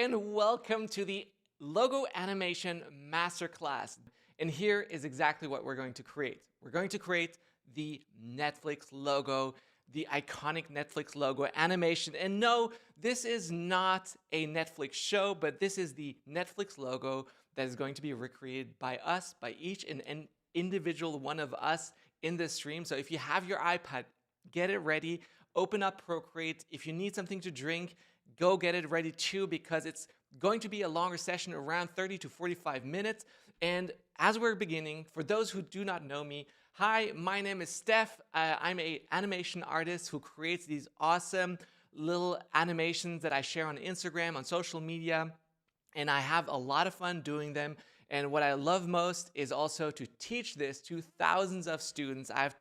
and welcome to the Logo Animation Masterclass. And here is exactly what we're going to create. We're going to create the Netflix logo, the iconic Netflix logo animation. And no, this is not a Netflix show, but this is the Netflix logo that is going to be recreated by us, by each and individual one of us in this stream. So if you have your iPad, get it ready, open up Procreate. If you need something to drink, go get it ready too, because it's going to be a longer session, around 30 to 45 minutes. And as we're beginning, for those who do not know me, hi, my name is Steph. I'm an animation artist who creates these awesome little animations that I share on Instagram, on social media, and I have a lot of fun doing them. And what I love most is also to teach this to thousands of students. I've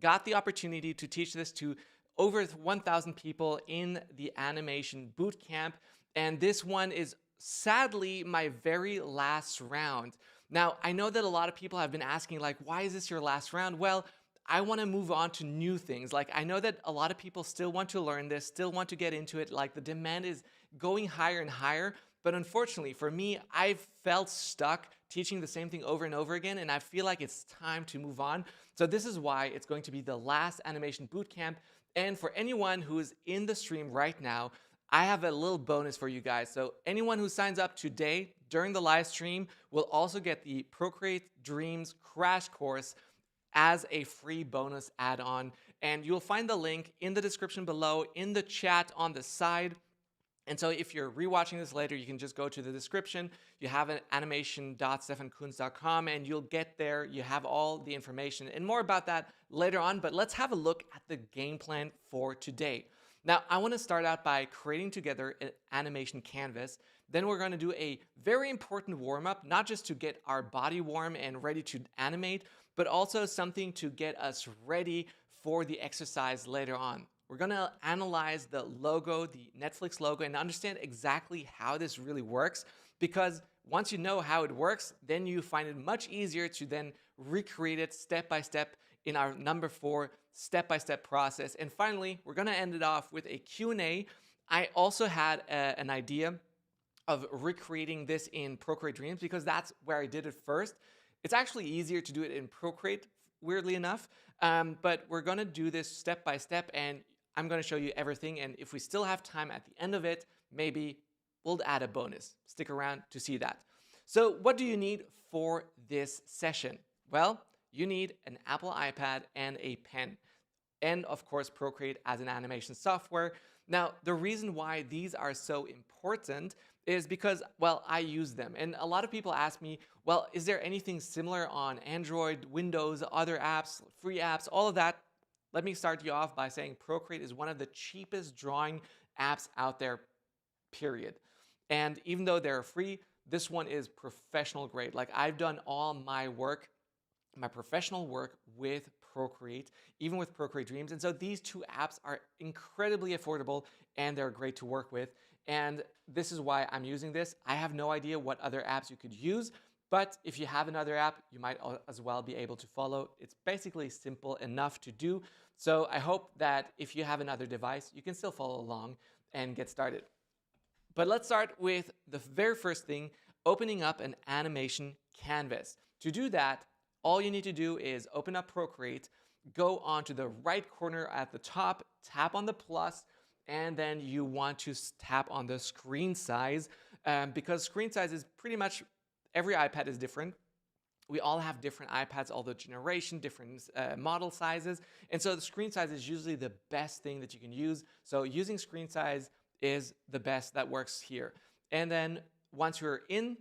got the opportunity to teach this to over 1,000 people in the animation boot camp, and this one is sadly my very last round. Now, I know that a lot of people have been asking, like, why is this your last round? Well, I want to move on to new things. Like, I know that a lot of people still want to learn this, still want to get into it. Like, the demand is going higher and higher. But unfortunately for me, I've felt stuck teaching the same thing over and over again, and I feel like it's time to move on. So this is why it's going to be the last animation bootcamp. And for anyone who is in the stream right now, I have a little bonus for you guys. So anyone who signs up today during the live stream will also get the Procreate Dreams crash course as a free bonus add-on. And you'll find the link in the description below, in the chat on the side. And so if you're rewatching this later, you can just go to the description. You have an animation.stephankunz.com and you'll get there. You have all the information and more about that later on. But let's have a look at the game plan for today. Now, I want to start out by creating together an animation canvas. Then we're going to do a very important warm-up, not just to get our body warm and ready to animate, but also something to get us ready for the exercise later on. We're going to analyze the logo, the Netflix logo, and understand exactly how this really works, because once you know how it works, then you find it much easier to then recreate it step by step in our number 4 step-by-step process. And finally, we're going to end it off with a Q&A. I also had an idea of recreating this in Procreate Dreams because that's where I did it first. It's actually easier to do it in Procreate, weirdly enough, but we're going to do this step by step, and I'm going to show you everything, and if we still have time at the end of it, maybe we'll add a bonus. Stick around to see that. So what do you need for this session? Well, you need an Apple iPad and a pen, and of course Procreate as an animation software. Now, the reason why these are so important is because, well, I use them, and a lot of people ask me, well, is there anything similar on Android, Windows, other apps, free apps, all of that? Let me start you off by saying Procreate is one of the cheapest drawing apps out there, period. And even though they're free, this one is professional grade. Like, I've done all my work, my professional work with Procreate, even with Procreate Dreams. And so these two apps are incredibly affordable and they're great to work with. And this is why I'm using this. I have no idea what other apps you could use, but if you have another app, you might as well be able to follow. It's basically simple enough to do. So I hope that if you have another device, you can still follow along and get started. But let's start with the very first thing, opening up an animation canvas. To do that, all you need to do is open up Procreate, go onto the right corner at the top, tap on the plus, and then you want to tap on the screen size, because screen size is pretty much, every iPad is different. We all have different iPads, all the generation, different model sizes. And so the screen size is usually the best thing that you can use. So using screen size is the best that works here. And then once you're in,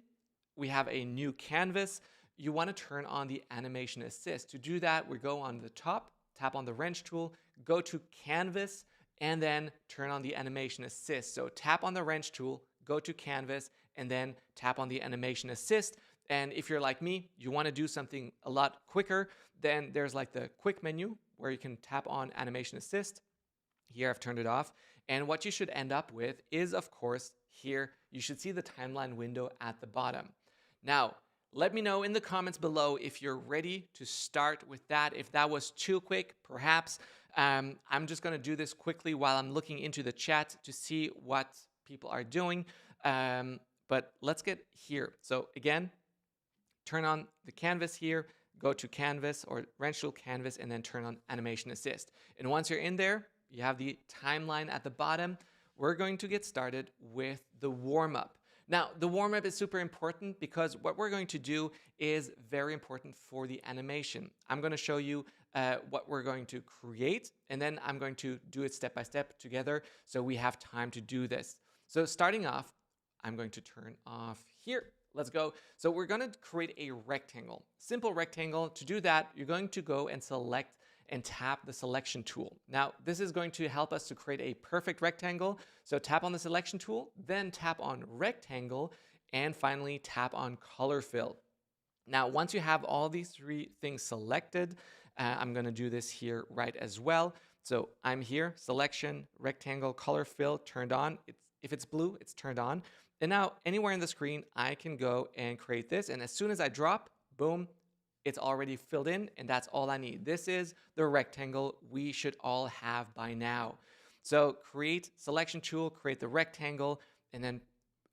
we have a new canvas. You want to turn on the animation assist. To do that, we go on the top, tap on the wrench tool, go to canvas, and then turn on the animation assist. So tap on the wrench tool, go to canvas, and then tap on the animation assist. And if you're like me, you want to do something a lot quicker, then there's like the quick menu where you can tap on animation assist. Here I've turned it off. And what you should end up with is, of course, here you should see the timeline window at the bottom. Now, let me know in the comments below if you're ready to start with that. If that was too quick, perhaps. I'm just going to do this quickly while I'm looking into the chat to see what people are doing. But let's get here. So again, turn on the canvas here, go to canvas or wrench tool canvas, and then turn on animation assist. And once you're in there, you have the timeline at the bottom. We're going to get started with the warm-up. Now, the warm-up is super important because what we're going to do is very important for the animation. I'm going to show you what we're going to create, and then I'm going to do it step by step together so we have time to do this. So starting off, I'm going to turn off here. Let's go. So we're going to create a rectangle, simple rectangle. To do that, you're going to go and select and tap the selection tool. Now, this is going to help us to create a perfect rectangle. So tap on the selection tool, then tap on rectangle, and finally tap on color fill. Now, once you have all these three things selected, I'm going to do this here right as well. So I'm here, selection, rectangle, color fill turned on. If it's blue, it's turned on. And now anywhere in the screen, I can go and create this. And as soon as I drop, boom, it's already filled in, and that's all I need. This is the rectangle we should all have by now. So create selection tool, create the rectangle, and then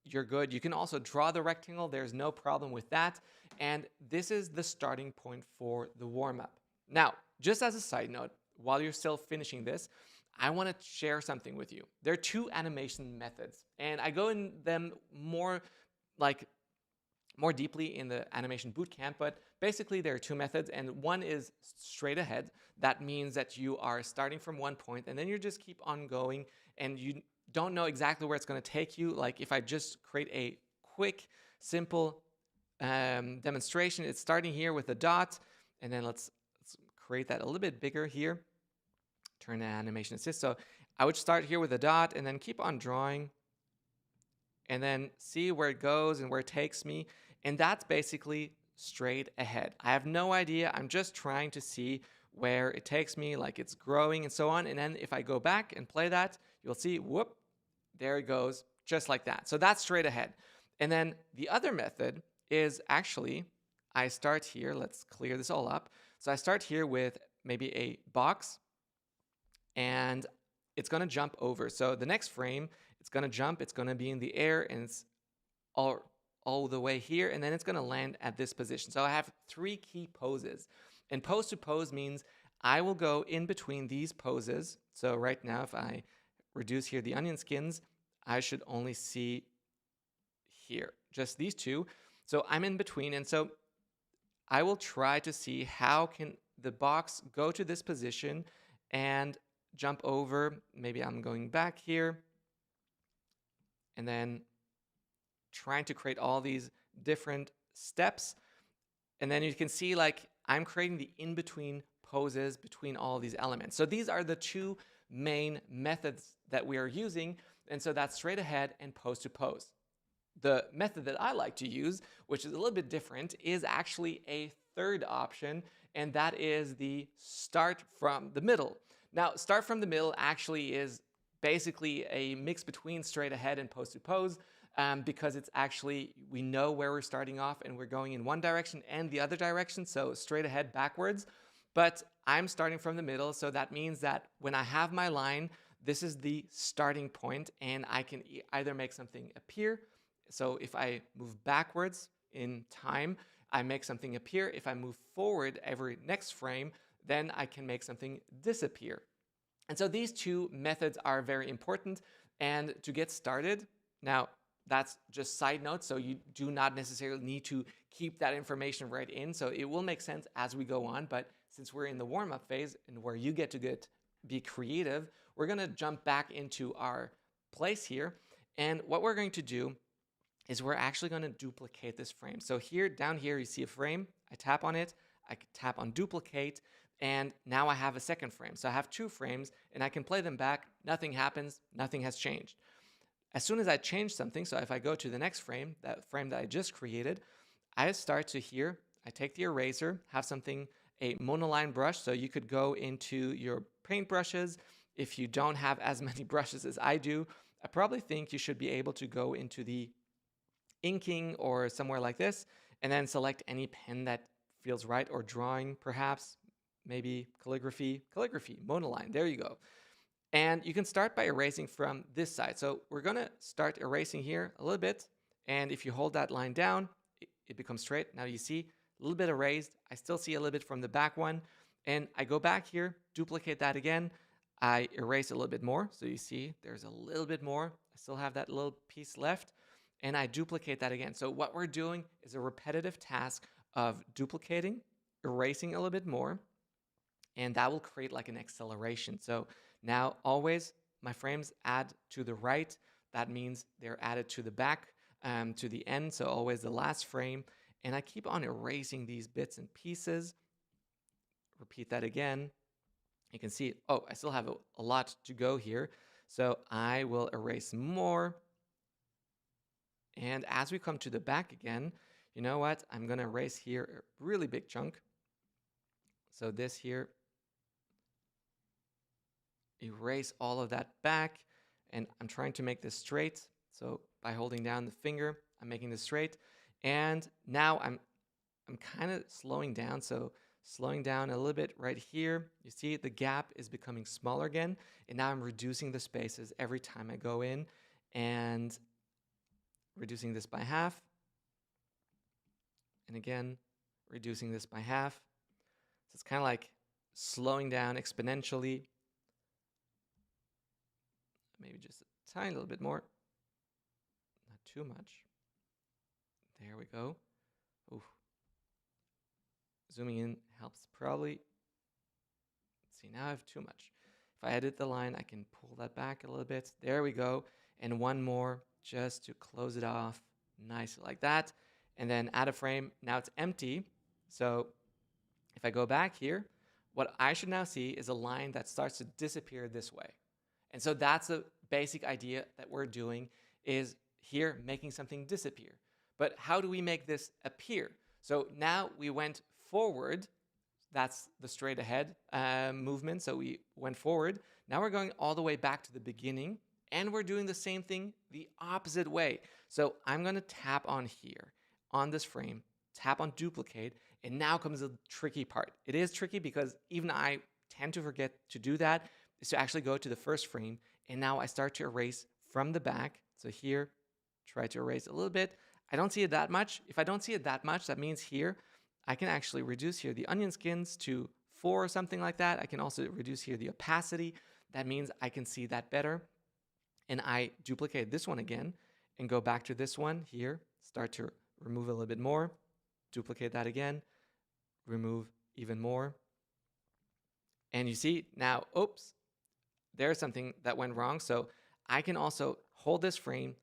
you're good. You can also draw the rectangle. There's no problem with that. And this is the starting point for the warm-up. Now, just as a side note, while you're still finishing this, I want to share something with you. There are two animation methods, and I go in them more deeply in the animation bootcamp, but basically there are two methods, and one is straight ahead. That means that you are starting from one point, and then you just keep on going, and you don't know exactly where it's going to take you. Like if I just create a quick, simple demonstration, it's starting here with a dot, and then let's create that a little bit bigger here. Turn on animation assist. So I would start here with a dot and then keep on drawing and then see where it goes and where it takes me. And that's basically straight ahead. I have no idea. I'm just trying to see where it takes me, like it's growing and so on. And then if I go back and play that, you'll see, whoop, there it goes, just like that. So that's straight ahead. And then the other method is actually, I start here. Let's clear this all up. So I start here with maybe a box, and it's going to jump over. So the next frame, it's going to jump, it's going to be in the air, and it's all the way here, and then it's going to land at this position. So I have three key poses. And pose to pose means I will go in between these poses. So right now, if I reduce here the onion skins, I should only see here, just these two. So I'm in between, and so I will try to see how can the box go to this position and jump over. Maybe I'm going back here and then trying to create all these different steps. And then you can see like I'm creating the in-between poses between all these elements. So these are the two main methods that we are using. And so that's straight ahead and pose to pose. The method that I like to use, which is a little bit different, is actually a third option, and that is the start from the middle. Now, start from the middle actually is basically a mix between straight ahead and pose to pose, because it's actually, we know where we're starting off and we're going in one direction and the other direction, so straight ahead backwards. But I'm starting from the middle, so that means that when I have my line, this is the starting point, and I can either make something appear. So if I move backwards in time, I make something appear. If I move forward every next frame, then I can make something disappear. And so these two methods are very important. And to get started, now that's just side notes, so you do not necessarily need to keep that information right in. So it will make sense as we go on. But since we're in the warm-up phase and where you get to be creative, we're going to jump back into our place here. And what we're going to do is we're actually going to duplicate this frame. So here, down here, you see a frame. I tap on it. I can tap on duplicate. And now I have a second frame. So I have two frames, and I can play them back. Nothing happens. Nothing has changed. As soon as I change something, so if I go to the next frame, that frame that I just created, I start to here. I take the eraser, have something, a monoline brush. So you could go into your paint brushes. If you don't have as many brushes as I do, I probably think you should be able to go into the inking or somewhere like this, and then select any pen that feels right, or drawing perhaps, maybe calligraphy, monoline, there you go. And you can start by erasing from this side. So we're going to start erasing here a little bit. And if you hold that line down, it becomes straight. Now you see a little bit erased. I still see a little bit from the back one. And I go back here, duplicate that again. I erase a little bit more. So you see there's a little bit more. I still have that little piece left. And I duplicate that again. So what we're doing is a repetitive task of duplicating, erasing a little bit more. And that will create like an acceleration. So now always my frames add to the right. That means they're added to the back, to the end. So always the last frame. And I keep on erasing these bits and pieces. Repeat that again. You can see, oh, I still have a lot to go here. So I will erase more. And as we come to the back again, you know what? I'm going to erase here a really big chunk. So this here, erase all of that back. And I'm trying to make this straight. So by holding down the finger, I'm making this straight. And now I'm kind of slowing down. So slowing down a little bit right here. You see the gap is becoming smaller again. And now I'm reducing the spaces every time I go in and reducing this by half. And again, reducing this by half. So it's kind of like slowing down exponentially. Maybe just a tiny little bit more. Not too much. There we go. Oof. Zooming in helps probably. Let's see, now I have too much. If I edit the line, I can pull that back a little bit. There we go. And one more just to close it off nicely like that. And then add a frame. Now it's empty. So if I go back here, what I should now see is a line that starts to disappear this way. And so that's the basic idea that we're doing, is here making something disappear. But how do we make this appear? So now we went forward. That's the straight ahead movement. So we went forward. Now we're going all the way back to the beginning, and we're doing the same thing the opposite way. So I'm going to tap on here on this frame, tap on duplicate, and now comes the tricky part. It is tricky because even I tend to forget to do that, is to actually go to the first frame, and now I start to erase from the back. So here, try to erase a little bit. I don't see it that much. If I don't see it that much, that means here, I can actually reduce here the onion skins to 4 or something like that. I can also reduce here the opacity. That means I can see that better. And I duplicate this one again and go back to this one here, start to remove a little bit more, duplicate that again, remove even more. And you see now, oops, there's something that went wrong. So I can also hold this frame,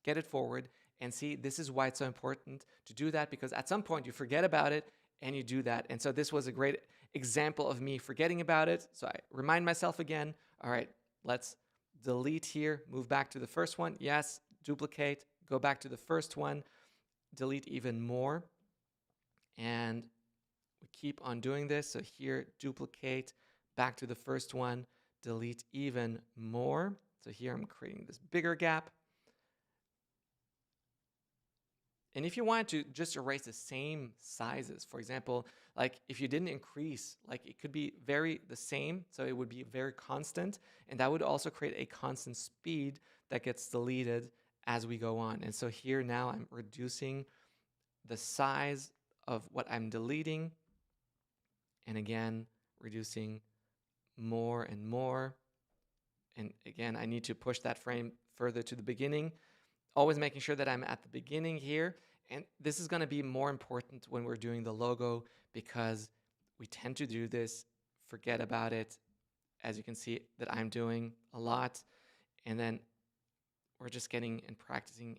get it forward, and see, this is why it's so important to do that, because at some point you forget about it and you do that. And so this was a great example of me forgetting about it. So I remind myself again, all right, let's delete here, move back to the first one. Yes, duplicate, go back to the first one, delete even more. And we keep on doing this. So here, duplicate, back to the first one, delete even more. So here I'm creating this bigger gap. And if you wanted to just erase the same sizes, for example, like if you didn't increase, like it could be the same, so it would be very constant, and that would also create a constant speed that gets deleted as we go on. And so here now I'm reducing the size of what I'm deleting, and again, reducing more and more. And again, I need to push that frame further to the beginning, always making sure that I'm at the beginning here. And this is going to be more important when we're doing the logo, because we tend to do this, forget about it, as you can see that I'm doing a lot. And then we're just getting and practicing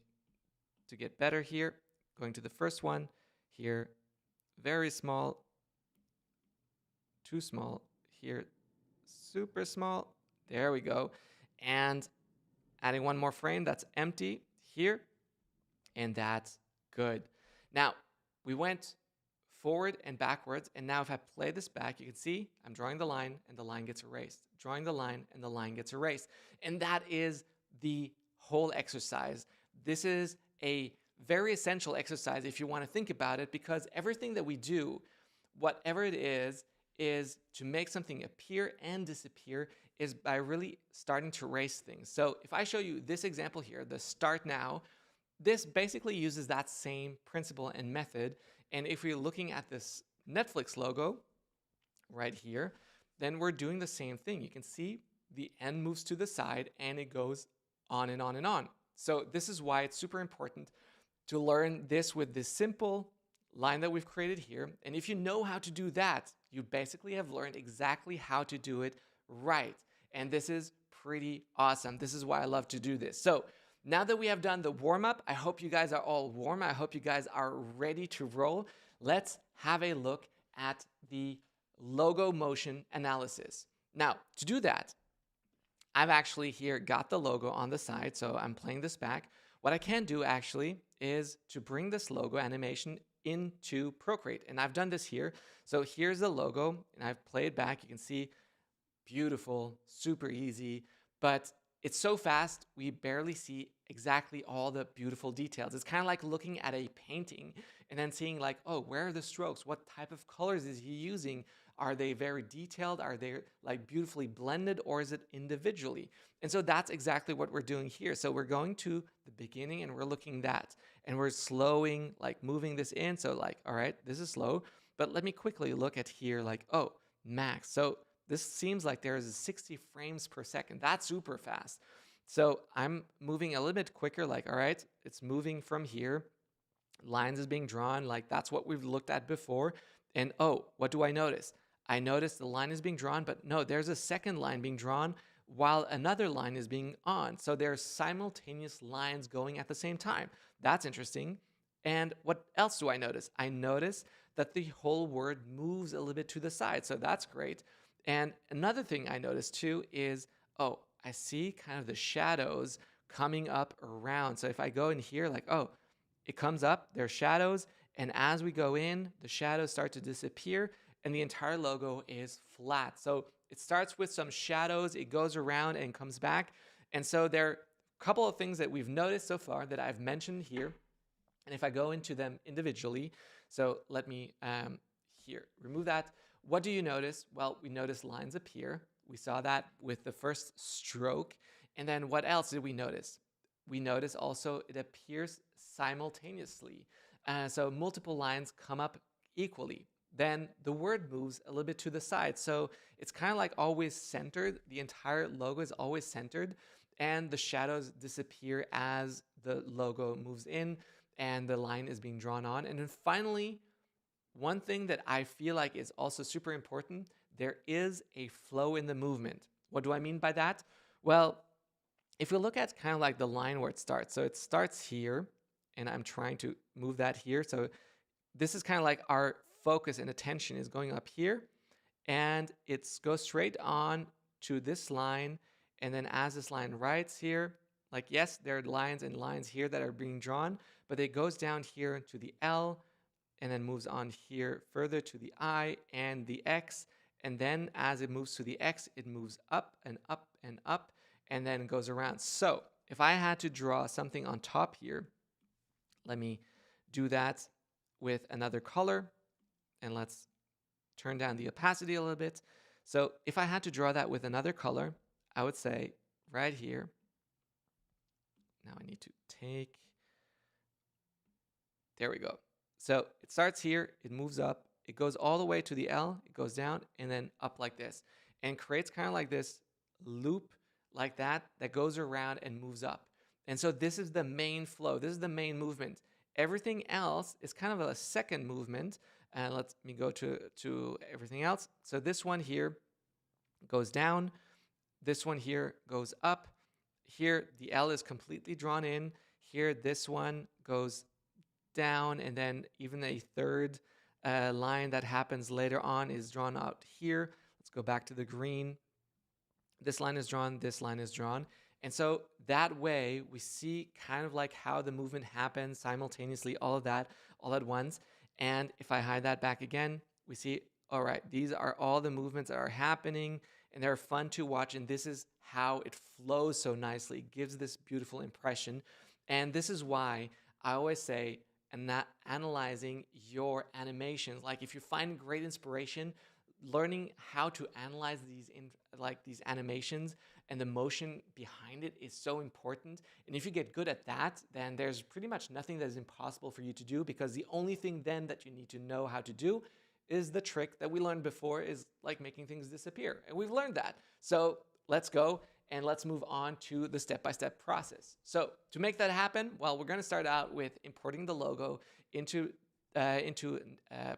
to get better here. Going to the first one here, very small, too small, here, super small. There we go. And adding one more frame that's empty here. And that's good. Now, we went forward and backwards. And now if I play this back, you can see I'm drawing the line and the line gets erased. Drawing the line and the line gets erased. And that is the whole exercise. This is a very essential exercise if you want to think about it, because everything that we do, whatever it is to make something appear and disappear is by really starting to race things. So if I show you this example here, the start now, this basically uses that same principle and method. And if we're looking at this Netflix logo right here, then we're doing the same thing. You can see the end moves to the side and it goes on and on and on. So this is why it's super important to learn this with this simple line that we've created here. And if you know how to do that, you basically have learned exactly how to do it right. And this is pretty awesome. This is why I love to do this. So now that we have done the warm-up, I hope you guys are all warm. I hope you guys are ready to roll. Let's have a look at the logo motion analysis. Now, to do that, I've actually here got the logo on the side, so I'm playing this back. What I can do actually is to bring this logo animation into Procreate, and I've done this here. So here's the logo, and I've played back. You can see beautiful, super easy, but it's so fast, we barely see exactly all the beautiful details. It's kind of like looking at a painting and then seeing like, oh, where are the strokes? What type of colors is he using? Are they very detailed? Are they like beautifully blended, or is it individually? And so that's exactly what we're doing here. So we're going to the beginning and we're looking that, and we're slowing, like moving this in. So like, all right, this is slow, but let me quickly look at here like, oh, max. So this seems like there is 60 frames per second. That's super fast. So I'm moving a little bit quicker, like, all right, it's moving from here. Lines is being drawn, like that's what we've looked at before. And oh, what do I notice? I notice the line is being drawn, but no, there's a second line being drawn while another line is being on. So there's simultaneous lines going at the same time. That's interesting. And what else do I notice? I notice that the whole word moves a little bit to the side. So that's great. And another thing I noticed too is, oh, I see kind of the shadows coming up around. So if I go in here, like, oh, it comes up, there's shadows. And as we go in, the shadows start to disappear and the entire logo is flat. So it starts with some shadows, it goes around and comes back. And so there are a couple of things that we've noticed so far that I've mentioned here. And if I go into them individually, so let me here remove that. What do you notice? Well, we notice lines appear. We saw that with the first stroke. And then what else did we notice? We notice also it appears simultaneously. So multiple lines come up equally. Then the word moves a little bit to the side. So it's kind of like always centered. The entire logo is always centered, and the shadows disappear as the logo moves in and the line is being drawn on. And then finally, one thing that I feel like is also super important, there is a flow in the movement. What do I mean by that? Well, if we look at kind of like the line where it starts, so it starts here, and I'm trying to move that here. So this is kind of like our focus and attention is going up here, and it goes straight on to this line. And then as this line writes here, like, yes, there are lines and lines here that are being drawn, but it goes down here to the L, and then moves on here further to the I and the X. And then as it moves to the X, it moves up and up and up, and then goes around. So if I had to draw something on top here, let me do that with another color, and let's turn down the opacity a little bit. So if I had to draw that with another color, I would say right here, now I need to take, there we go. So it starts here, it moves up, it goes all the way to the L, it goes down and then up like this, and creates kind of like this loop like that goes around and moves up. And so this is the main flow, this is the main movement. Everything else is kind of a second movement. And let me go to everything else. So this one here goes down, this one here goes up. Here the L is completely drawn in. Here this one goes down, and then even a third line that happens later on is drawn out here. Let's go back to the green. This line is drawn, this line is drawn. And so that way we see kind of like how the movement happens simultaneously, all of that all at once. And if I hide that back again, we see, all right, these are all the movements that are happening, and they're fun to watch. And this is how it flows so nicely. It gives this beautiful impression. And this is why I always say, and not analyzing your animations. Like if you find great inspiration, learning how to analyze these animations and the motion behind it is so important. And if you get good at that, then there's pretty much nothing that is impossible for you to do, because the only thing then that you need to know how to do is the trick that we learned before, is like making things disappear. And we've learned that. So let's go and let's move on to the step-by-step process. So to make that happen, well, we're going to start out with importing the logo into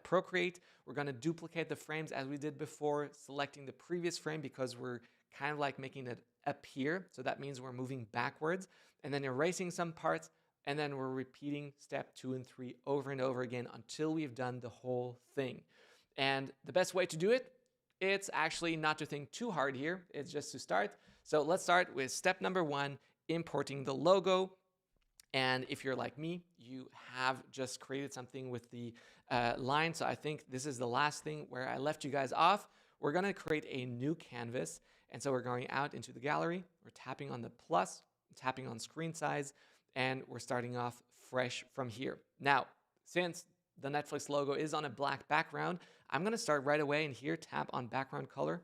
Procreate. We're going to duplicate the frames as we did before, selecting the previous frame because we're kind of like making it appear. So that means we're moving backwards and then erasing some parts. And then we're repeating step 2 and 3 over and over again until we've done the whole thing. And the best way to do it, it's actually not to think too hard here. It's just to start. So let's start with step number 1, importing the logo. And if you're like me, you have just created something with the line. So I think this is the last thing where I left you guys off. We're going to create a new canvas. And so we're going out into the gallery. We're tapping on the plus, tapping on screen size, and we're starting off fresh from here. Now, since the Netflix logo is on a black background, I'm going to start right away and here tap on background color,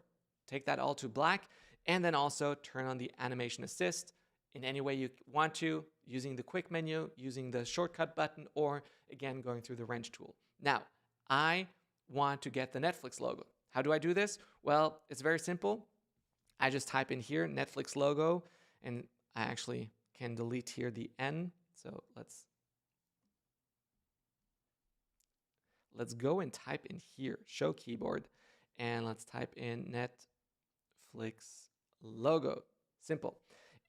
take that all to black, and then also turn on the animation assist in any way you want to, using the quick menu, using the shortcut button, or again, going through the wrench tool. Now, I want to get the Netflix logo. How do I do this? Well, it's very simple. I just type in here Netflix logo, and I actually can delete here the N. So let's go and type in here, show keyboard, and let's type in Netflix logo. Simple.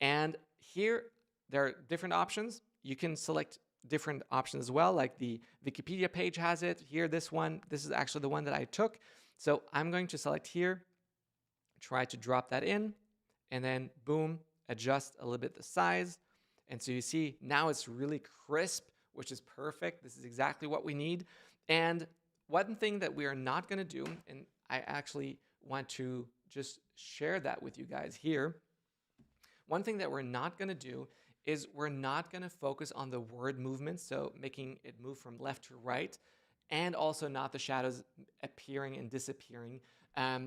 And here there are different options. You can select different options as well, like the Wikipedia page has it. Here, this is actually the one that I took. So I'm going to select here, try to drop that in, and then boom, adjust a little bit the size. And so you see now it's really crisp, which is perfect. This is exactly what we need. And one thing that we are not going to do, and I actually want to just share that with you guys here. One thing that we're not going to do is we're not going to focus on the word movement, so making it move from left to right, and also not the shadows appearing and disappearing,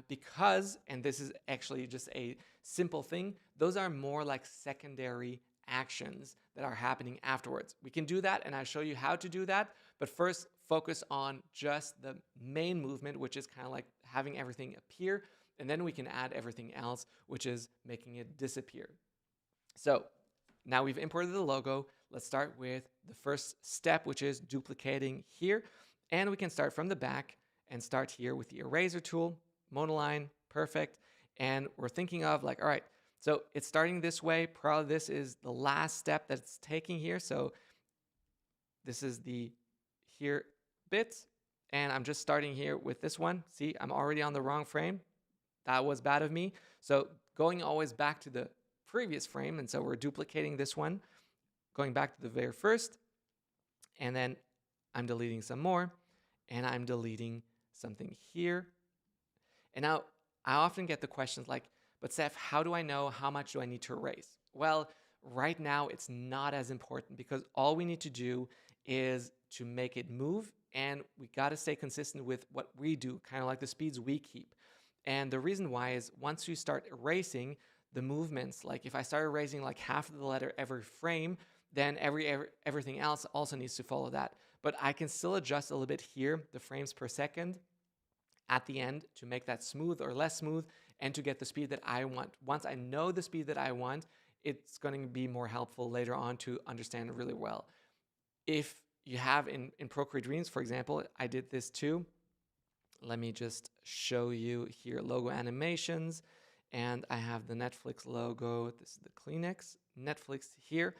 because, and this is actually just a simple thing, those are more like secondary actions that are happening afterwards. We can do that, and I'll show you how to do that, but first focus on just the main movement, which is kind of like having everything appear, and then we can add everything else, which is making it disappear. So now we've imported the logo. Let's start with the first step, which is duplicating here. And we can start from the back and start here with the eraser tool, monoline, perfect. And we're thinking of like, all right, so it's starting this way. Probably this is the last step that's taking here. So this is the here bit. And I'm just starting here with this one. See, I'm already on the wrong frame. That was bad of me. So going always back to the previous frame. And so we're duplicating this one, going back to the very first. And then I'm deleting some more. And I'm deleting something here. And now I often get the questions like, but Seth, how do I know how much do I need to erase? Well, right now it's not as important because all we need to do is to make it move. And we got to stay consistent with what we do, kind of like the speeds we keep. And the reason why is once you start erasing the movements, like if I start erasing like half of the letter every frame, then everything else also needs to follow that. But I can still adjust a little bit here, the frames per second at the end to make that smooth or less smooth and to get the speed that I want. Once I know the speed that I want, it's going to be more helpful later on to understand it really well. If you have in Procreate Dreams, for example, I did this too. Let me just show you here logo animations. And I have the Netflix logo. This is the Kleenex, Netflix here.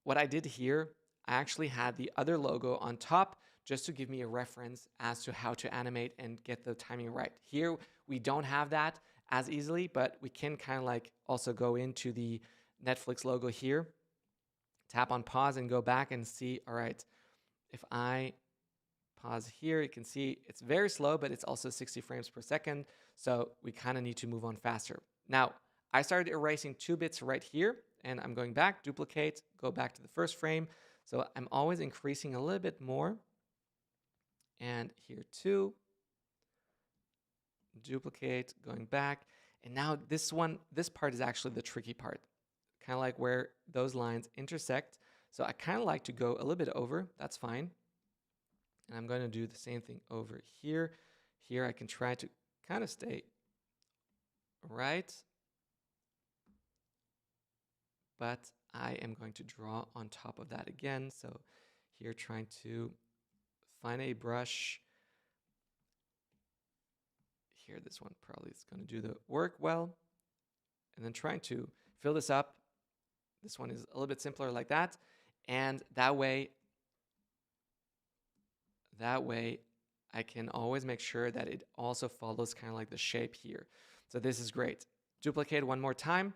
What I did here, I actually had the other logo on top just to give me a reference as to how to animate and get the timing right. Here, we don't have that as easily, but we can kind of like also go into the Netflix logo here, tap on pause and go back and see, all right, if I pause here, you can see it's very slow, but it's also 60 frames per second. So we kind of need to move on faster. Now, I started erasing 2 bits right here, and I'm going back, duplicate, go back to the first frame. So I'm always increasing a little bit more. And here too. duplicate, going back. And now this part is actually the tricky part, kind of like where those lines intersect. So I kind of like to go a little bit over, that's fine. And I'm going to do the same thing over here. Here I can try to kind of stay right, but I am going to draw on top of that again. So here trying to find a brush. Here, this one probably is going to do the work well. And then trying to fill this up. This one is a little bit simpler like that. And that way I can always make sure that it also follows kind of like the shape here. So this is great. Duplicate one more time.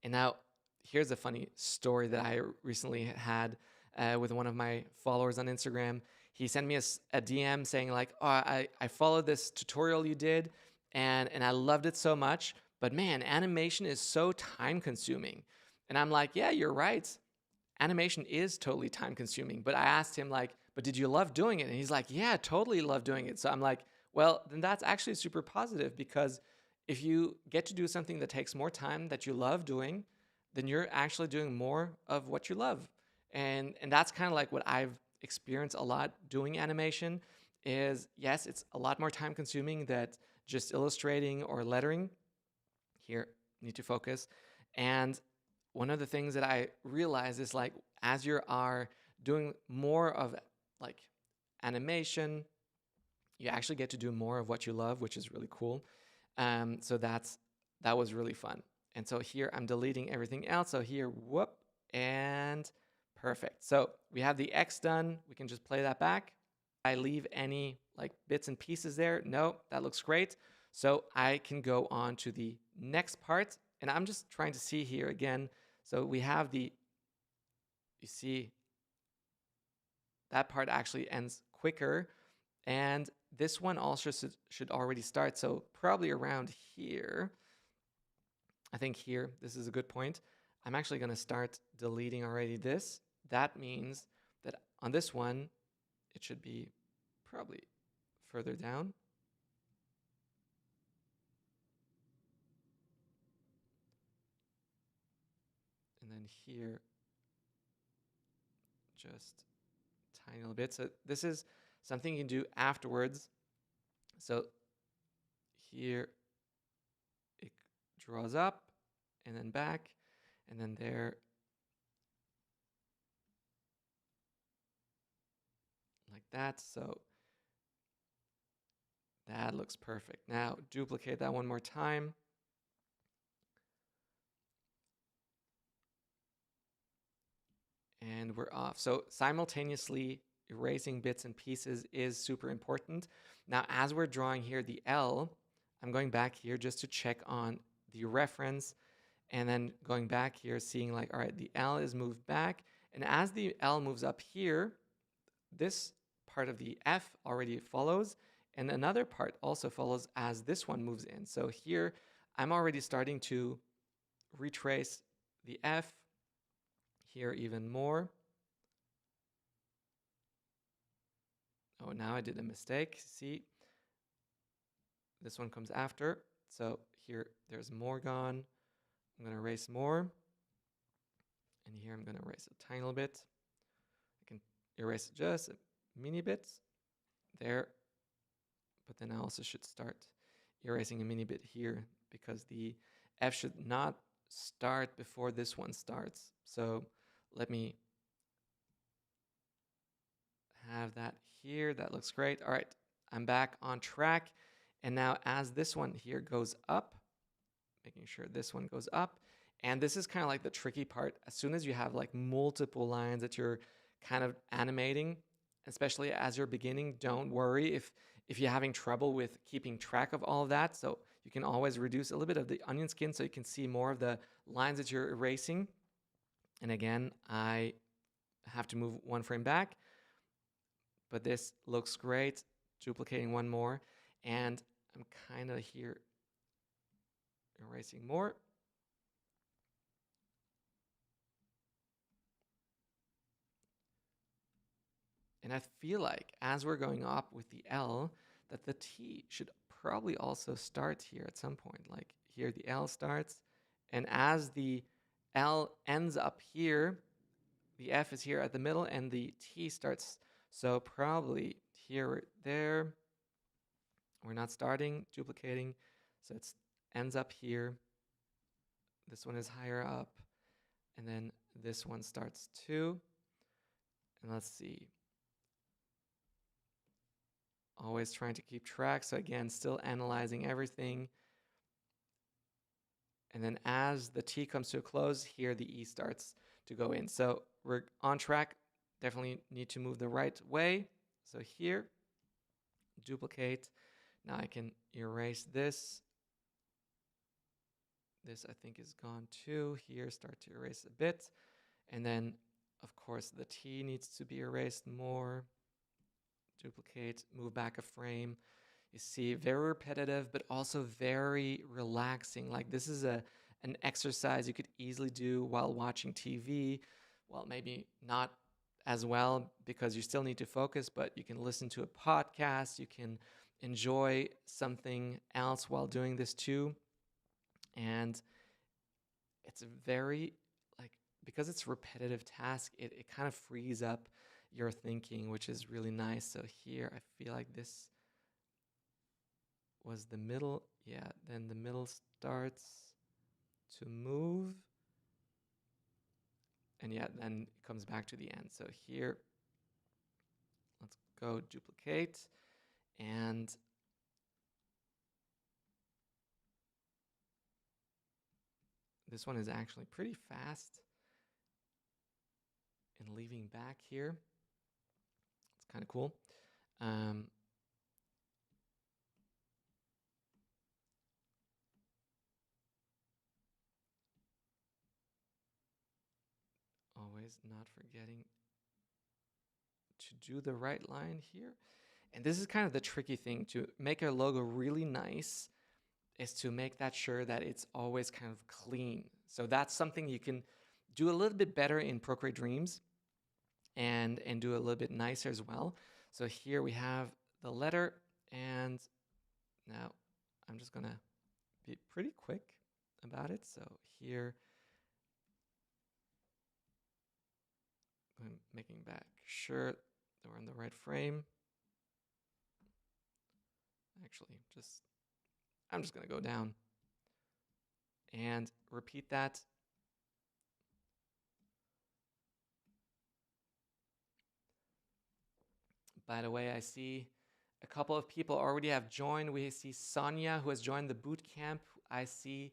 And now here's a funny story that I recently had with one of my followers on Instagram. He sent me a DM saying like, oh, I followed this tutorial you did and I loved it so much, but man, animation is so time consuming. And I'm like, yeah, you're right. Animation is totally time consuming. But I asked him like, but did you love doing it? And he's like, yeah, totally love doing it. So I'm like, well, then that's actually super positive, because if you get to do something that takes more time that you love doing, then you're actually doing more of what you love. And that's kind of like what I've experienced a lot doing animation is, yes, it's a lot more time consuming than just illustrating or lettering. Here, need to focus. And one of the things that I realize is like, as you are doing more of like animation, you actually get to do more of what you love, which is really cool. So that was really fun. And so here I'm deleting everything else. So here, whoop, and perfect. So we have the X done. We can just play that back. I leave any like bits and pieces there? No, that looks great. So I can go on to the next part. And I'm just trying to see here again. So we have you see, that part actually ends quicker. And this one also should already start. So probably around here. I think here, this is a good point. I'm actually going to start deleting already this. That means that on this one, it should be probably further down. And then here, just tiny little bit. So this is something you can do afterwards. So here, it draws up and then back, and then there, like that. So that looks perfect. Now duplicate that one more time. And we're off. So simultaneously erasing bits and pieces is super important. Now, as we're drawing here the L, I'm going back here just to check on the reference, and then going back here, seeing like, all right, the L is moved back. And as the L moves up here, this part of the F already follows, and another part also follows as this one moves in. So here, I'm already starting to retrace the F, here even more. Oh, now I did a mistake. See, this one comes after. So here, there's more gone. I'm going to erase more. And here, I'm going to erase a tiny little bit. I can erase just a mini bit there. But then I also should start erasing a mini bit here, because the F should not start before this one starts. So let me have that here. That looks great. All right, I'm back on track. And now as this one here goes up, making sure this one goes up. And this is kind of like the tricky part. As soon as you have like multiple lines that you're kind of animating, especially as you're beginning, don't worry if you're having trouble with keeping track of all of that. So you can always reduce a little bit of the onion skin so you can see more of the lines that you're erasing. And again, I have to move one frame back, but this looks great. Duplicating one more, and I'm kind of here erasing more. And I feel like as we're going up with the L, that the T should probably also start here at some point. Like here, the L starts, and as the L ends up here, the F is here at the middle, and the T starts. So probably here or there. We're not starting, duplicating. So it ends up here. This one is higher up. And then this one starts too. And let's see. Always trying to keep track. So again, still analyzing everything. And then as the T comes to a close, here the E starts to go in. So we're on track. Definitely need to move the right way. So here, duplicate. Now I can erase this. This I think is gone too. Here, start to erase a bit. And then, of course, the T needs to be erased more. Duplicate, move back a frame. You see, very repetitive, but also very relaxing. Like this is an exercise you could easily do while watching TV. Well, maybe not as well because you still need to focus, but you can listen to a podcast. You can enjoy something else while doing this too. And it's a very, like, because it's a repetitive task, it kind of frees up your thinking, which is really nice. So here, I feel like this was the middle. Yeah, then the middle starts to move. And yeah, then it comes back to the end. So here, let's go duplicate. And this one is actually pretty fast in leaving back here. It's kind of cool. Always not forgetting to do the right line here. And this is kind of the tricky thing to make our logo really nice is to make that sure that it's always kind of clean. So that's something you can do a little bit better in Procreate Dreams and do a little bit nicer as well. So here we have the letter, and now I'm just gonna be pretty quick about it. So here, I'm making back sure that we're in the right frame. Actually, I'm just gonna go down and repeat that. By the way, I see a couple of people already have joined. We see Sonia, who has joined the boot camp. I see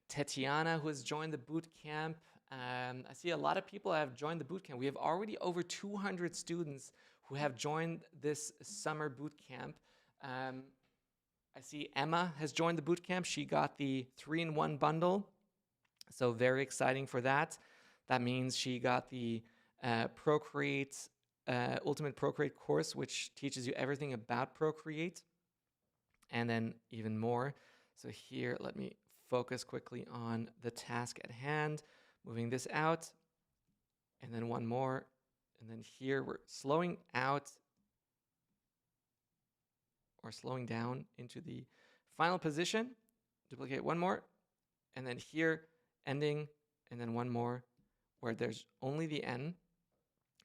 Tatiana, who has joined the boot camp. I see a lot of people have joined the boot camp. We have already over 200 students who have joined this summer boot camp. I see Emma has joined the boot camp. She got the 3-in-1 bundle. So very exciting for that. That means she got the Procreate Ultimate Procreate course, which teaches you everything about Procreate and then even more. So here, let me focus quickly on the task at hand, moving this out, and then one more. And then here we're slowing out or slowing down into the final position. Duplicate one more, and then here ending, and then one more where there's only the N.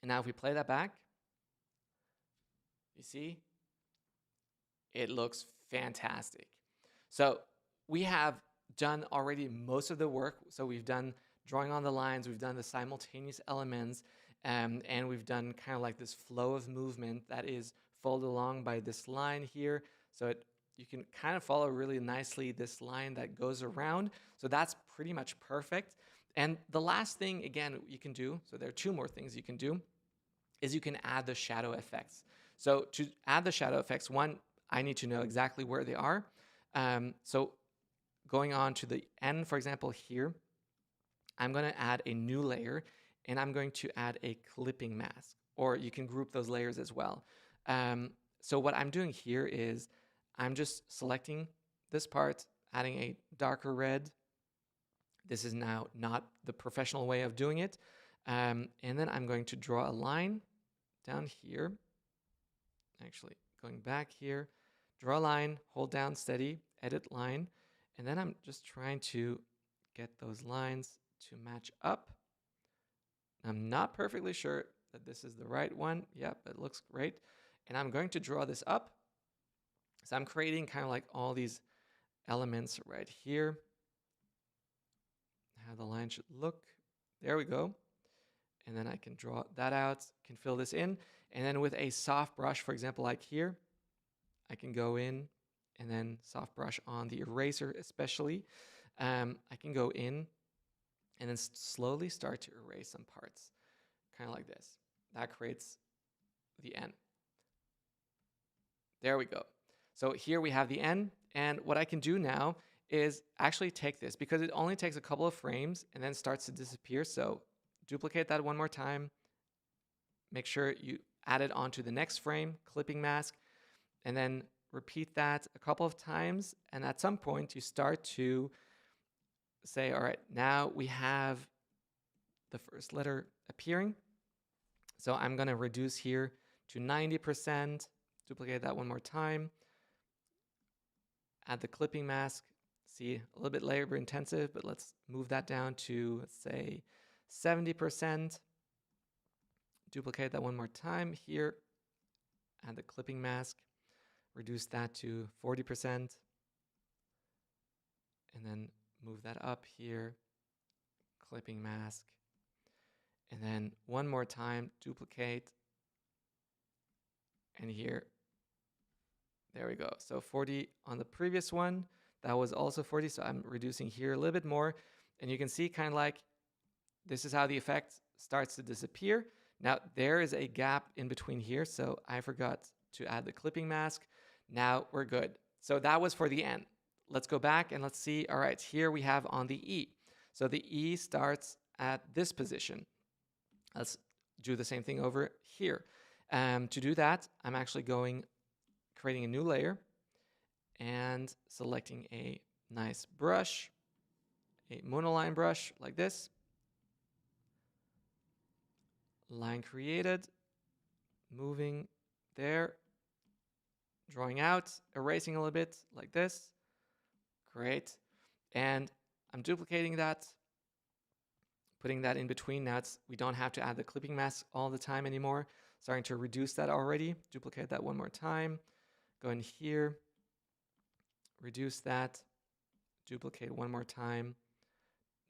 And now if we play that back, you see, it looks fantastic. So we have done already most of the work. So we've done drawing on the lines, we've done the simultaneous elements, and we've done kind of like this flow of movement that is followed along by this line here. So you can kind of follow really nicely this line that goes around. So that's pretty much perfect. And the last thing, again, you can do, so there are two more things you can do, is you can add the shadow effects. So to add the shadow effects, one, I need to know exactly where they are. So going on to the N, for example, here, I'm going to add a new layer, and I'm going to add a clipping mask, or you can group those layers as well. So what I'm doing here is I'm just selecting this part, adding a darker red. This is now not the professional way of doing it. And then I'm going to draw a line down here. Actually, going back here draw a line, hold down steady, edit line, and then I'm just trying to get those lines to match up. I'm not perfectly sure that this is the right one. Yep, it looks great. And I'm going to draw this up. So I'm creating kind of like all these elements right here. How the line should look. There we go. And then I can draw that out, can fill this in. And then with a soft brush, for example, like here, I can go in and then soft brush on the eraser especially. I can go in and then slowly start to erase some parts, kind of like this. That creates the N. There we go. So here we have the N, and what I can do now is actually take this, because it only takes a couple of frames and then starts to disappear. So duplicate that one more time. Make sure you add it onto the next frame, clipping mask, and then repeat that a couple of times. And at some point you start to say, all right, now we have the first letter appearing. So I'm going to reduce here to 90%, duplicate that one more time, add the clipping mask. See, a little bit labor intensive, but let's move that down to, let's say, 70%. Duplicate that one more time here, add the clipping mask, reduce that to 40%, and then move that up here, clipping mask, and then one more time, duplicate, and here, there we go. So 40 on the previous one, that was also 40, so I'm reducing here a little bit more, and you can see kind of like this is how the effect starts to disappear. Now there is a gap in between here, so I forgot to add the clipping mask. Now we're good. So that was for the N. Let's go back and let's see. All right, here we have on the E. So the E starts at this position. Let's do the same thing over here. To do that, I'm actually creating a new layer and selecting a nice brush, a monoline brush like this. Line created, moving there, drawing out, erasing a little bit like this. Great. And I'm duplicating that, putting that in between. Now we don't have to add the clipping mask all the time anymore. Starting to reduce that already. Duplicate that one more time. Go in here, reduce that, duplicate one more time.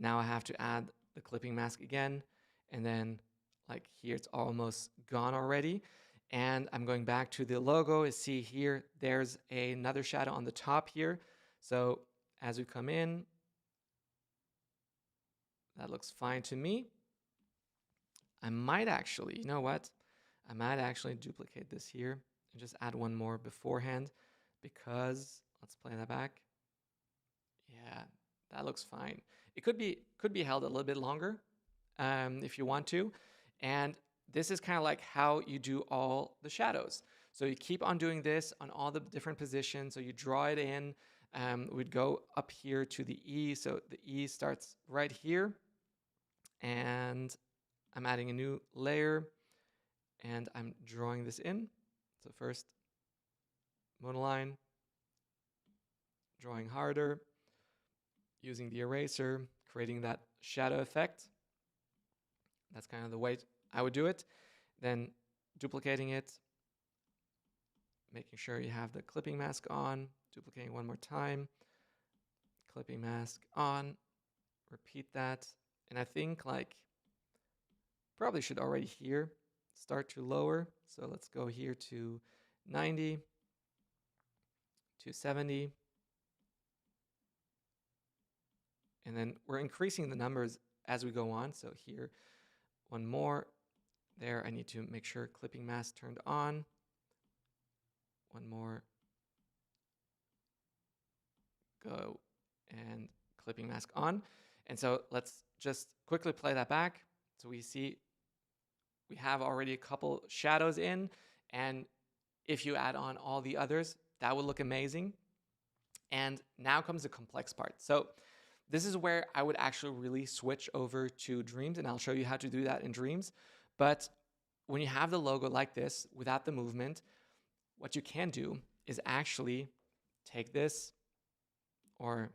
Now I have to add the clipping mask again, and then like here it's almost gone already. And I'm going back to the logo. You see here, there's another shadow on the top here. So as we come in, that looks fine to me. I might actually, you know what? I might actually duplicate this here and just add one more beforehand, because let's play that back. Yeah, that looks fine. It could be held a little bit longer if you want to. And this is kind of like how you do all the shadows. So you keep on doing this on all the different positions. So you draw it in. We'd go up here to the E. So the E starts right here. And I'm adding a new layer. And I'm drawing this in. So first, monoline, drawing harder, using the eraser, creating that shadow effect. That's kind of the way I would do it. Then duplicating it, making sure you have the clipping mask on, duplicating one more time, clipping mask on, repeat that. And I think like probably should already here start to lower. So let's go here to 90, to 70. And then we're increasing the numbers as we go on. So here, one more. There, I need to make sure clipping mask turned on. One more. Go and clipping mask on. And so let's just quickly play that back. So we see we have already a couple shadows in, and if you add on all the others, that would look amazing. And now comes the complex part. So this is where I would actually really switch over to Dreams, and I'll show you how to do that in Dreams. But when you have the logo like this, without the movement, what you can do is actually take this, or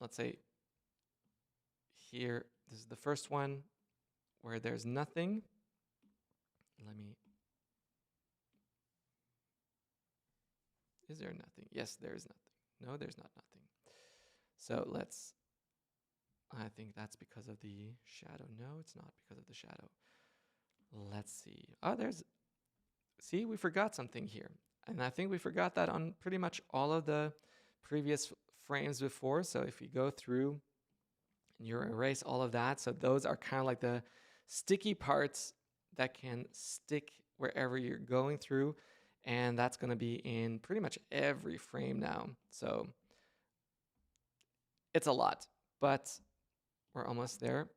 let's say here, this is the first one where there's nothing. Is there nothing? Yes, there is nothing. No, there's not nothing. So I think that's because of the shadow. No, it's not because of the shadow. Let's see. Oh, see, we forgot something here. And I think we forgot that on pretty much all of the previous frames before. So if you go through and you erase all of that, so those are kind of like the sticky parts that can stick wherever you're going through. And that's going to be in pretty much every frame now. So it's a lot, but we're almost there.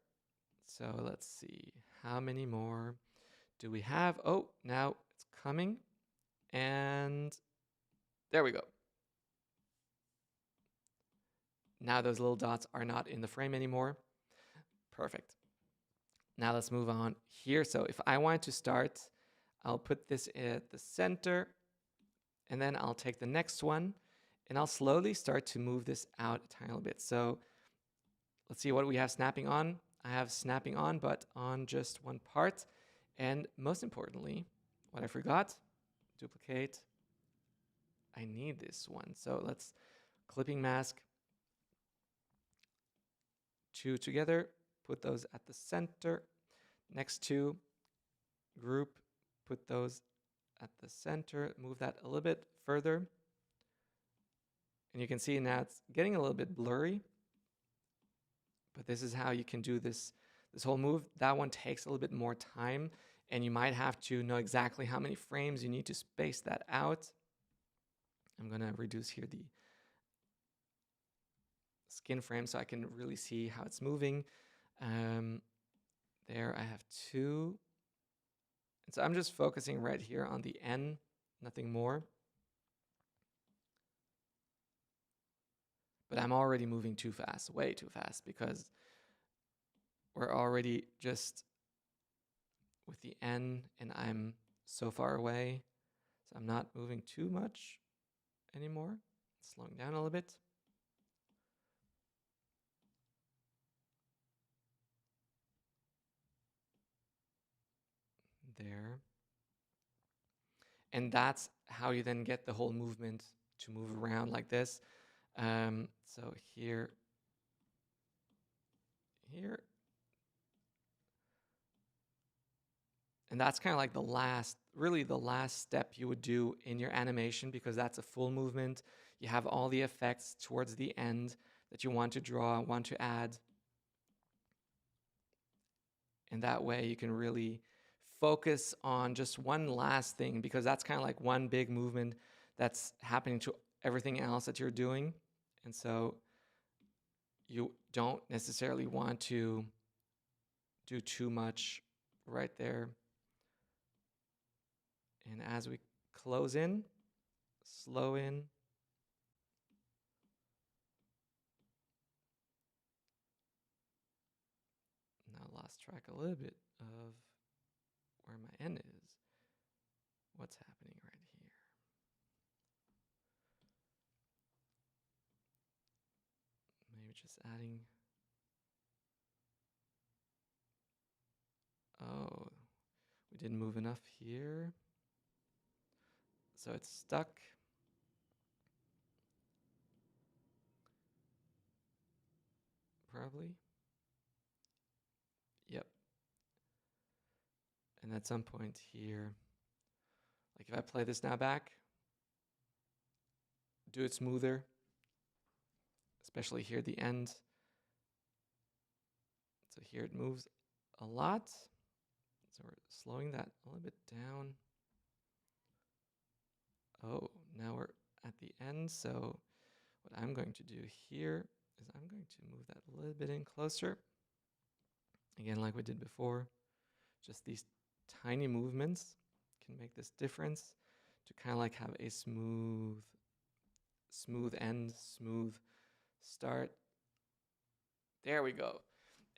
So let's see, how many more do we have? Oh, now it's coming. And there we go. Now those little dots are not in the frame anymore. Perfect. Now let's move on here. So if I want to start, I'll put this at the center, and then I'll take the next one, and I'll slowly start to move this out a tiny little bit. So let's see what we have snapping on. I have snapping on, but on just one part. And most importantly, what I forgot, duplicate. I need this one. So let's clipping mask, two together, put those at the center. Next two, group, put those at the center, move that a little bit further. And you can see now it's getting a little bit blurry. But this is how you can do this whole move. That one takes a little bit more time, and you might have to know exactly how many frames you need to space that out. I'm going to reduce here the skin frame so I can really see how it's moving. There I have two. And so I'm just focusing right here on the N, nothing more. But I'm already moving too fast, way too fast, because we're already just with the N and I'm so far away. So I'm not moving too much anymore. Slowing down a little bit. There. And that's how you then get the whole movement to move around like this. So here. And that's kind of like really the last step you would do in your animation, because that's a full movement. You have all the effects towards the end that you want to draw, want to add. And that way you can really focus on just one last thing, because that's kind of like one big movement that's happening to everything else that you're doing. And so you don't necessarily want to do too much right there. And as we close in, slow in, now lost track a little bit of where my N is. What's happening right here? Maybe just adding. Oh, we didn't move enough here. So it's stuck. Probably. Yep. And at some point here, like if I play this now back, do it smoother, especially here at the end. So here it moves a lot. So we're slowing that a little bit down. Oh, now we're at the end. So what I'm going to do here is I'm going to move that a little bit in closer. Again, like we did before, just these tiny movements can make this difference to kind of like have a smooth end, smooth start. There we go.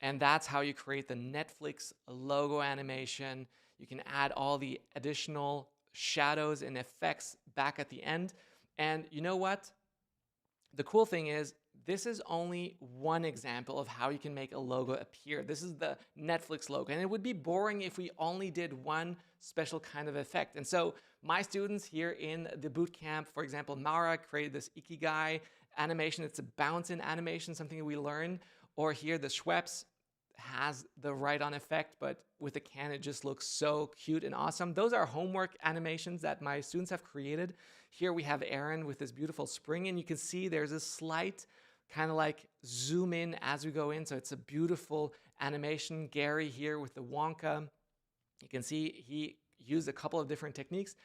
And that's how you create the Netflix logo animation. You can add all the additional shadows and effects back at the end. And you know what? The cool thing is, this is only one example of how you can make a logo appear. This is the Netflix logo, and it would be boring if we only did one special kind of effect. And so my students here in the bootcamp, for example, Mara created this Ikigai animation. It's a bounce-in animation, something we learn. Or here, the Schweppes has the right-on effect, but with a can, it just looks so cute and awesome. Those are homework animations that my students have created. Here we have Aaron with this beautiful spring, and you can see there's a slight kind of like zoom in as we go in. So it's a beautiful animation. Gary here with the Wonka. You can see he used a couple of different techniques.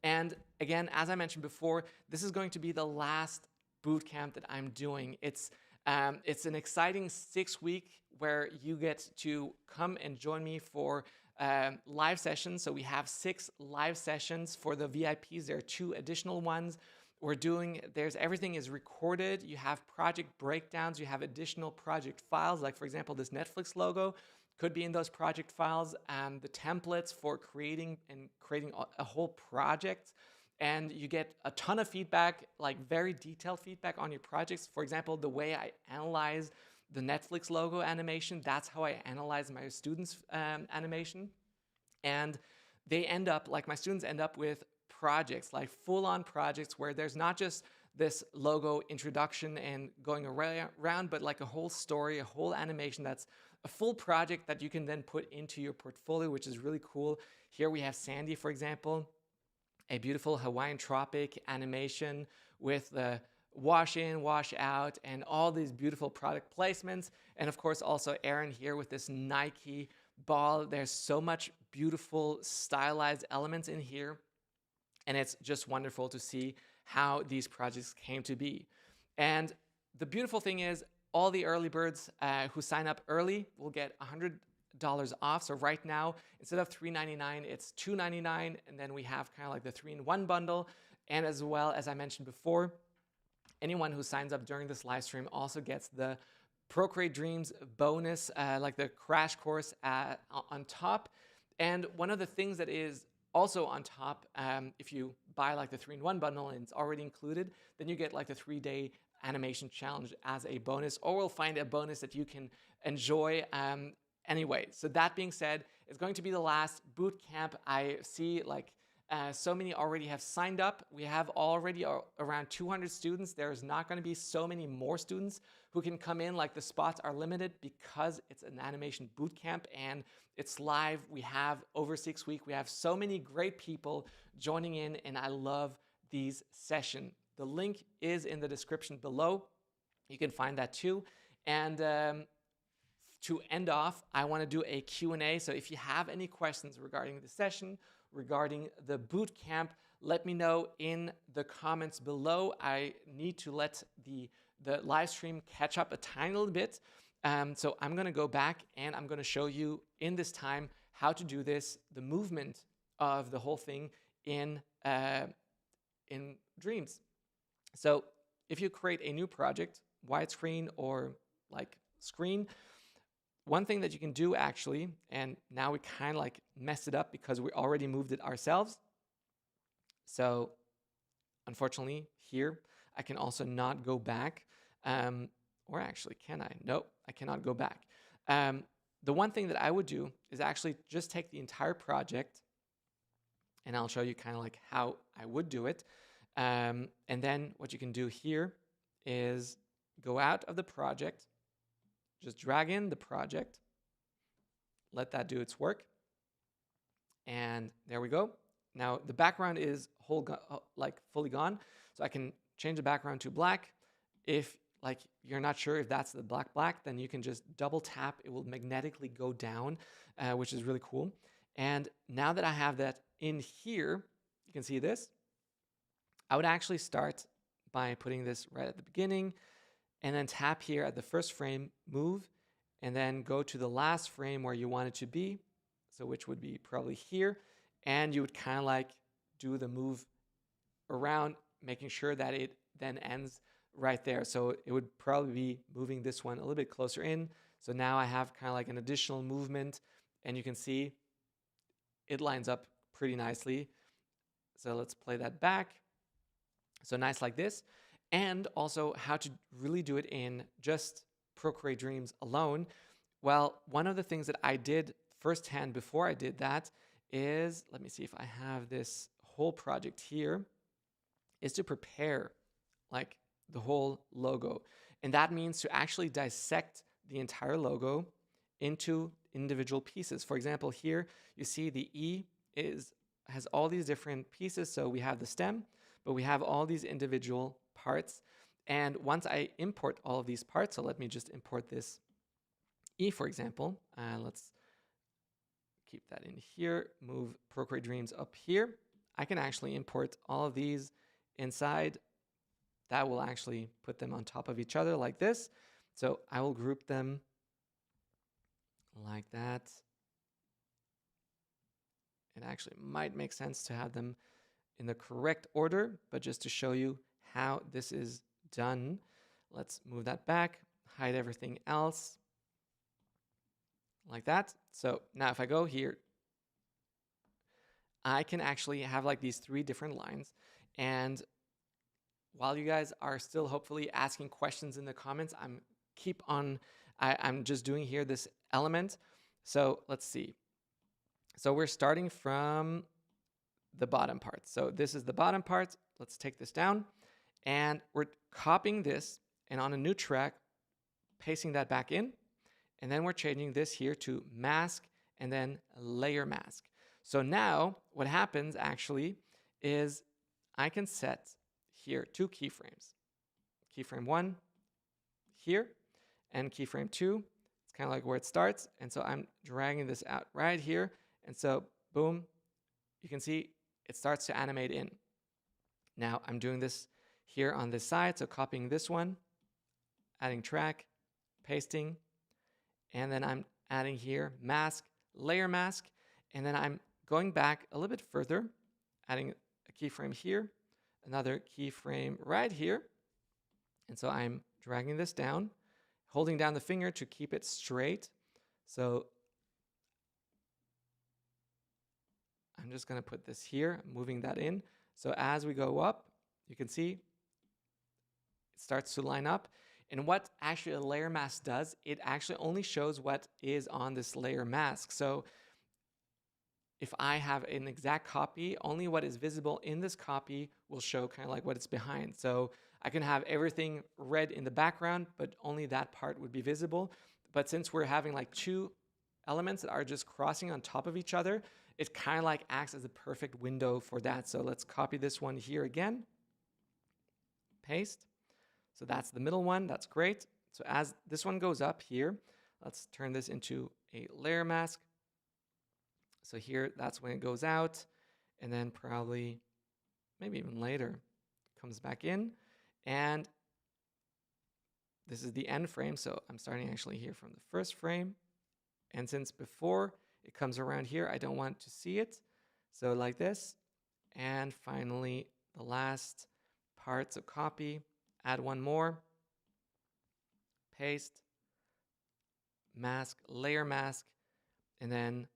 And again, as I mentioned before, this is going to be the last boot camp that I'm doing. It's an exciting 6-week where you get to come and join me for live sessions. So we have 6 live sessions for the VIPs. There are 2 additional ones. Everything is recorded. You have project breakdowns. You have additional project files. Like, for example, this Netflix logo could be in those project files. The templates for creating a whole project. And you get a ton of feedback, like very detailed feedback on your projects. For example, the way I analyze the Netflix logo animation, that's how I analyze my students' animation. And my students end up with projects, like full-on projects where there's not just this logo introduction and going around, but like a whole story, a whole animation that's a full project that you can then put into your portfolio, which is really cool. Here we have Sandy, for example, a beautiful Hawaiian tropic animation with the wash in, wash out, and all these beautiful product placements. And of course, also Aaron here with this Nike ball. There's so much beautiful stylized elements in here. And it's just wonderful to see how these projects came to be. And the beautiful thing is, all the early birds who sign up early will get $100 off. So right now, instead of $399, it's $299. And then we have kind of like the 3-in-1 bundle. And as well, as I mentioned before, anyone who signs up during this live stream also gets the Procreate Dreams bonus, like the crash course on top. And one of the things that is also on top, if you buy like the 3-in-1 bundle and it's already included, then you get like the 3-day animation challenge as a bonus, or we'll find a bonus that you can enjoy anyway. So that being said, it's going to be the last boot camp. I see like so many already have signed up. We have already around 200 students. There's not going to be so many more students who can come in. Like, the spots are limited because it's an animation boot camp and it's live. We have over 6 weeks. We have so many great people joining in, and I love these sessions. The link is in the description below. You can find that too. And to end off, I want to do a Q&A. So if you have any questions regarding the session, regarding the boot camp, let me know in the comments below. I need to let the live stream catch up a tiny little bit. So I'm going to go back and I'm going to show you in this time how to do this, the movement of the whole thing in Dreams. So if you create a new project, widescreen or like screen, one thing that you can do actually, and now we kind of like messed it up because we already moved it ourselves. So unfortunately here, I can also not go back. Or actually, can I? Nope, I cannot go back. The one thing that I would do is actually just take the entire project, and I'll show you kind of like how I would do it. And then what you can do here is go out of the project, just drag in the project, let that do its work. And there we go. Now the background is fully gone. So I can change the background to black. If like you're not sure if that's the black, then you can just double tap. It will magnetically go down, which is really cool. And now that I have that in here, you can see this. I would actually start by putting this right at the beginning and then tap here at the first frame, move, and then go to the last frame where you want it to be. So which would be probably here. And you would kind of like do the move around, making sure that it then ends right there. So it would probably be moving this one a little bit closer in. So now I have kind of like an additional movement, and you can see it lines up pretty nicely. So let's play that back. So nice like this. And also how to really do it in just Procreate Dreams alone. Well, one of the things that I did firsthand before I did that is, let me see if I have this whole project here, is to prepare like the whole logo. And that means to actually dissect the entire logo into individual pieces. For example, here you see the E has all these different pieces. So we have the stem, but we have all these individual parts. And once I import all of these parts, so let me just import this E, for example, and let's keep that in here, move Procreate Dreams up here. I can actually import all of these inside. That will actually put them on top of each other like this. So I will group them like that. It actually might make sense to have them in the correct order, but just to show you how this is done, let's move that back, hide everything else like that. So now if I go here, I can actually have like these 3 different lines. And while you guys are still hopefully asking questions in the comments, I'm just doing here this element. So let's see. So we're starting from the bottom part. So this is the bottom part. Let's take this down. And we're copying this and on a new track, pasting that back in. And then we're changing this here to mask and then layer mask. So now what happens actually is I can set here 2 keyframes. Keyframe 1 here and keyframe 2. It's kind of like where it starts. And so I'm dragging this out right here. And so boom, you can see it starts to animate in. Now I'm doing this here on this side. So copying this one, adding track, pasting, and then I'm adding here mask, layer mask, and then I'm going back a little bit further, adding a keyframe here, another keyframe right here. And so I'm dragging this down, holding down the finger to keep it straight. So I'm just going to put this here, moving that in. So as we go up, you can see it starts to line up. And what actually a layer mask does, it actually only shows what is on this layer mask. So if I have an exact copy, only what is visible in this copy will show kind of like what it's behind. So I can have everything red in the background, but only that part would be visible. But since we're having like 2 elements that are just crossing on top of each other, it kind of like acts as a perfect window for that. So let's copy this one here again, paste. So that's the middle one, that's great. So as this one goes up here, let's turn this into a layer mask. So here, that's when it goes out, and then probably, maybe even later, comes back in. And this is the end frame, so I'm starting actually here from the first frame. And since before it comes around here, I don't want to see it. So like this. And finally, the last part, so copy, add one more, paste, mask, layer mask, and then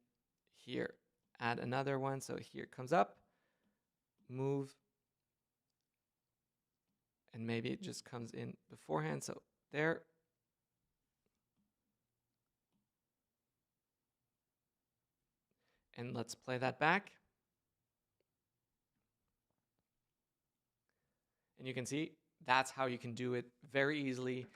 here, add another one. So here it comes up, move, and maybe it just comes in beforehand. So there. And let's play that back. And you can see that's how you can do it very easily,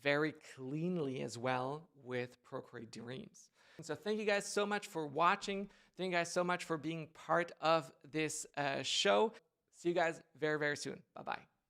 very cleanly as well with Procreate Dreams. And so thank you guys so much for watching. Thank you guys so much for being part of this show. See you guys very, very soon. Bye-bye.